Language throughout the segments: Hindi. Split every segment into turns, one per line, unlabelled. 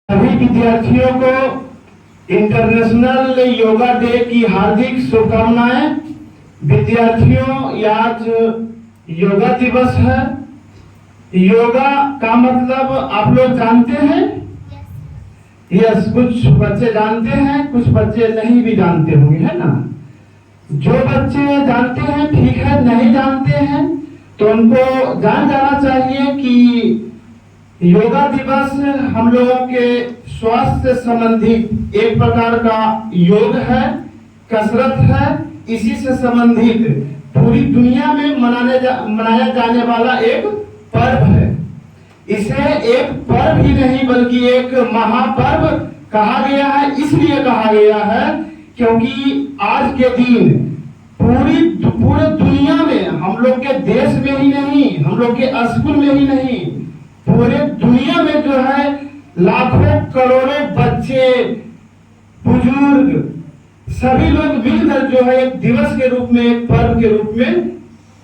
सभी विद्यार्थियों को इंटरनेशनल योगा डे की हार्दिक शुभकामनाएं। विद्यार्थियों, आज योगा दिवस है। योगा का मतलब आप लोग जानते हैं? यस, कुछ बच्चे जानते हैं, कुछ बच्चे नहीं भी जानते होंगे, है ना। जो बच्चे जानते हैं ठीक है, नहीं जानते हैं तो उनको जान जाना चाहिए कि योगा दिवस हम लोगों के स्वास्थ्य से संबंधित एक प्रकार का योग है, कसरत है। इसी से संबंधित पूरी दुनिया में मनाया जाने वाला एक पर्व है। इसे एक पर्व ही नहीं बल्कि एक महापर्व कहा गया है। इसलिए कहा गया है क्योंकि आज के दिन पूरे दुनिया में, हम लोग के देश में ही नहीं, हम लोग के स्कूल में ही नहीं, पूरे दुनिया में जो है लाखों करोड़ों बच्चे, बुजुर्ग, सभी लोग मिलकर जो है एक दिवस के रूप में, एक पर्व के रूप में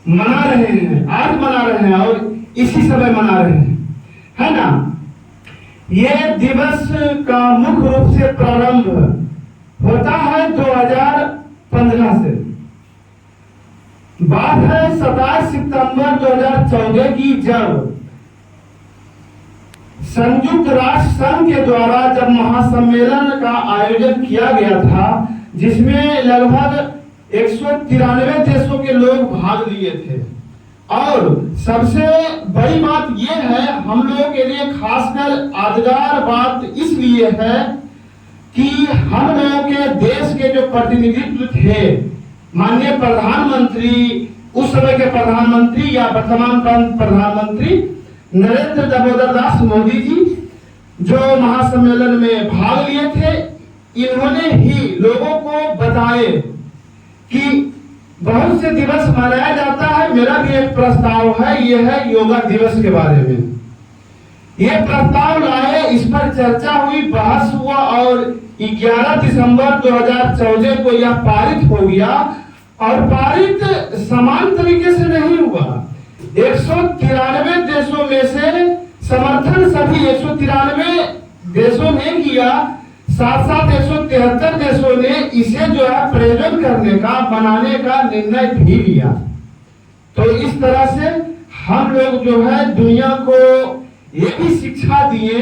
मना रहे हैं। आज मना रहे हैं और इसी समय मना रहे हैं, है ना। ये दिवस का मुख्य रूप से प्रारंभ होता है 2015 से। बात है 27 सितंबर 2014 की, जब संयुक्त राष्ट्र संघ के द्वारा जब महासम्मेलन का आयोजन किया गया था, जिसमें लगभग 193 देशों के लोग भाग लिए थे। और सबसे बड़ी बात यह है, हम लोगों के लिए खासकर यादगार बात इसलिए है कि हम लोगों के देश के जो प्रतिनिधित्व थे, माननीय प्रधानमंत्री, उस समय के प्रधानमंत्री या वर्तमान प्रधानमंत्री नरेंद्र दामोदर दास मोदी जी, जो महासम्मेलन में भाग लिए थे, इन्होंने ही लोगों को बताए कि बहुत से दिवस मनाया जाता है। मेरा भी एक प्रस्ताव है, यह है योगा दिवस के बारे में। यह प्रस्ताव लाए, इस पर चर्चा हुई, बहस हुआ और 11 दिसंबर 2014 को यह पारित हो गया। और पारित समान तरीके से नहीं हुआ। 193 देशों में से समर्थन सभी 193 देशों ने किया, साथ साथ 173 देशों ने इसे जो है प्रयोजन करने का, बनाने का निर्णय भी लिया। तो इस तरह से हम लोग जो है दुनिया को ये भी शिक्षा दिए,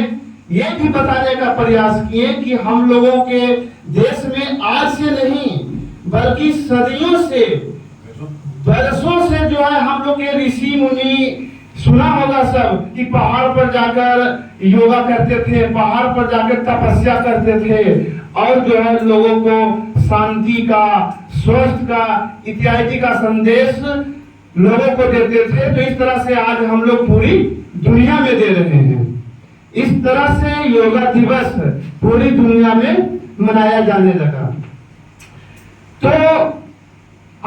ये भी बताने का प्रयास किए कि हम लोगों के देश में आज से नहीं बल्कि सदियों से, बरसों से जो है हम लोग के ऋषि मुनि, सुना होगा सब कि पहाड़ पर जाकर योगा करते थे, पहाड़ पर जाकर तपस्या करते थे और जो है लोगों को शांति का, स्वस्थ का, इत्यादि का संदेश लोगों को देते थे। तो इस तरह से आज हम लोग पूरी दुनिया में दे रहे हैं। इस तरह से योगा दिवस पूरी दुनिया में मनाया जाने लगा। तो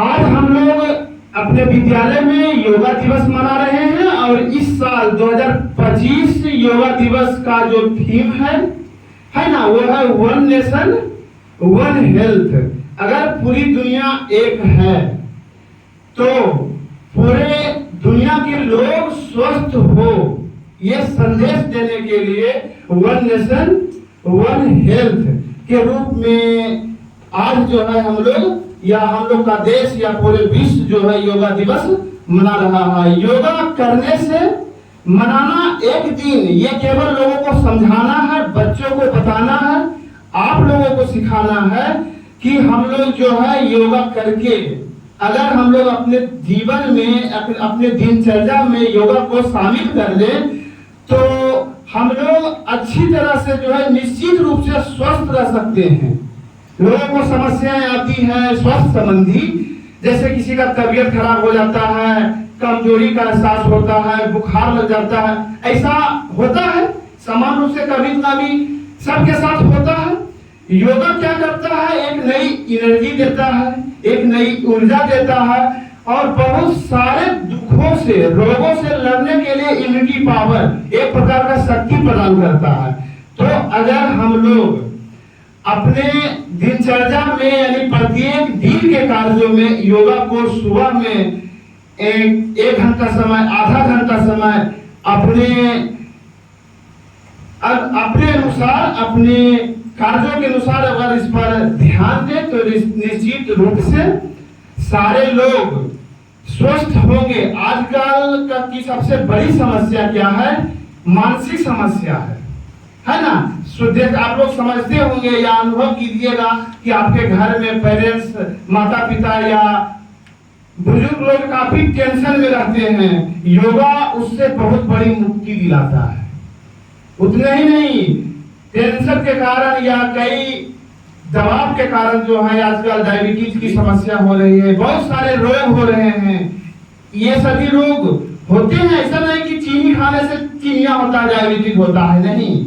आज हम लोग अपने विद्यालय में योगा दिवस मना रहे हैं और इस साल 2025 योगा दिवस का जो थीम है ना, वो है वन नेशन वन हेल्थ। अगर पूरी दुनिया एक है तो पूरे दुनिया के लोग स्वस्थ हो, ये संदेश देने के लिए वन नेशन वन हेल्थ के रूप में आज जो है हम लोग या हम लोग का देश या पूरे विश्व जो है योगा दिवस मना रहा है। योगा करने से, मनाना एक दिन, ये केवल लोगों को समझाना है, बच्चों को बताना है, आप लोगों को सिखाना है कि हम लोग जो है योगा करके अगर हम लोग अपने जीवन में, अपने दिनचर्या में योगा को शामिल कर ले तो हम लोग अच्छी तरह से जो है निश्चित रूप से स्वस्थ रह सकते हैं। लोगों को समस्याएं आती हैं स्वास्थ्य संबंधी, जैसे किसी का तबीयत खराब हो जाता है, कमजोरी का एहसास होता है, बुखार लग जाता है, ऐसा होता है समान रूप से कभी ना कभी सबके साथ होता है। योगा क्या करता है, एक नई एनर्जी देता है, एक नई ऊर्जा देता है और बहुत सारे दुखों से, रोगों से लड़ने के लिए इम्यूनिटी पावर, एक प्रकार का शक्ति प्रदान करता है। तो अगर हम लोग अपने दिनचर्या में यानी प्रत्येक दिन के कार्यों में योगा को सुबह में एक घंटा समय, आधा घंटा समय अपने अनुसार अपने कार्यों के अनुसार अगर इस पर ध्यान दें तो निश्चित रूप से सारे लोग स्वस्थ होंगे। आजकल की सबसे बड़ी समस्या क्या है? मानसिक समस्या है ना। देख आप लोग समझते होंगे या अनुभव कीजिएगा कि आपके घर में पेरेंट्स, माता पिता या बुजुर्ग लोग काफी टेंशन में रहते हैं। योगा उससे बहुत बड़ी मुक्ति दिलाता है। उतने ही नहीं, टेंशन के कारण या कई दबाव के कारण जो है आजकल डायबिटीज की समस्या हो रही है, बहुत सारे रोग हो रहे हैं। ये सभी रोग होते हैं, ऐसा नहीं कि चीनी खाने से चीनिया होता है, डायबिटीज होता है, नहीं,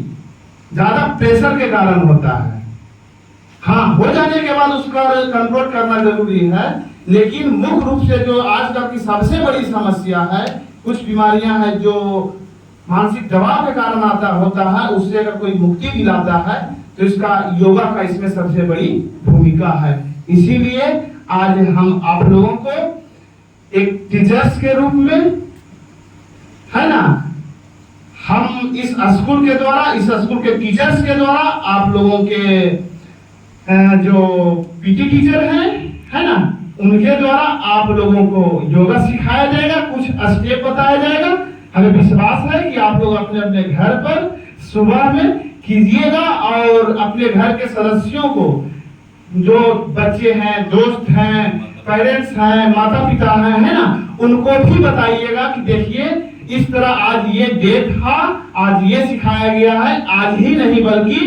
ज्यादा प्रेशर के कारण होता है। हाँ, हो जाने के बाद उसका कंट्रोल करना जरूरी है, लेकिन मुख्य रूप से जो आजकल की सबसे बड़ी समस्या है, कुछ बीमारियां हैं जो मानसिक दबाव के कारण होता है, उससे अगर कोई मुक्ति दिलाता है तो इसका योगा का इसमें सबसे बड़ी भूमिका है। इसीलिए आज हम आप लोगों को एक टीचर्स के रूप में, है ना, हम इस स्कूल के द्वारा, इस स्कूल के टीचर्स के द्वारा आप लोगों के जो पीटी टीचर हैं, है ना, उनके द्वारा आप लोगों को योगा सिखाया जाएगा, कुछ स्टेप बताया जाएगा। हमें विश्वास है कि आप लोग अपने अपने घर पर सुबह में कीजिएगा और अपने घर के सदस्यों को, जो बच्चे हैं, दोस्त हैं, पेरेंट्स हैं, माता पिता हैं, है ना, उनको भी बताइएगा कि देखिए इस तरह आज ये डे था, आज ये सिखाया गया है। आज ही नहीं बल्कि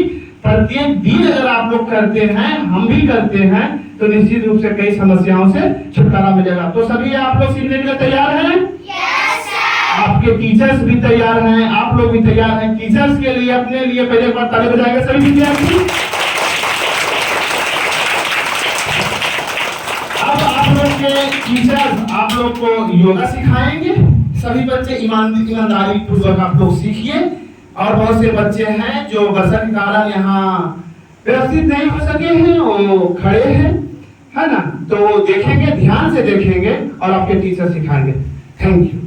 प्रत्येक दिन अगर आप लोग करते हैं, हम भी करते हैं, तो निश्चित रूप से कई समस्याओं से छुटकारा मिलेगा। तो सभी आप लोग सीखने के लिए तैयार हैं? आपके टीचर्स भी तैयार हैं, आप लोग भी तैयार हैं। टीचर्स के लिए, अपने लिए पहले एक बार ताली बजाएंगे सभी विद्यार्थी। अब आप लोग के टीचर्स आप लोग को योगा सिखाएंगे। सभी बच्चे ईमानदारी पूर्वक आप लोग सीखिए। और बहुत से बच्चे हैं जो वर्षा के कारण यहाँ व्यवस्थित नहीं हो सके हैं, वो खड़े हैं, है ना, तो देखेंगे, ध्यान से देखेंगे और आपके टीचर सिखाएंगे। Thank you.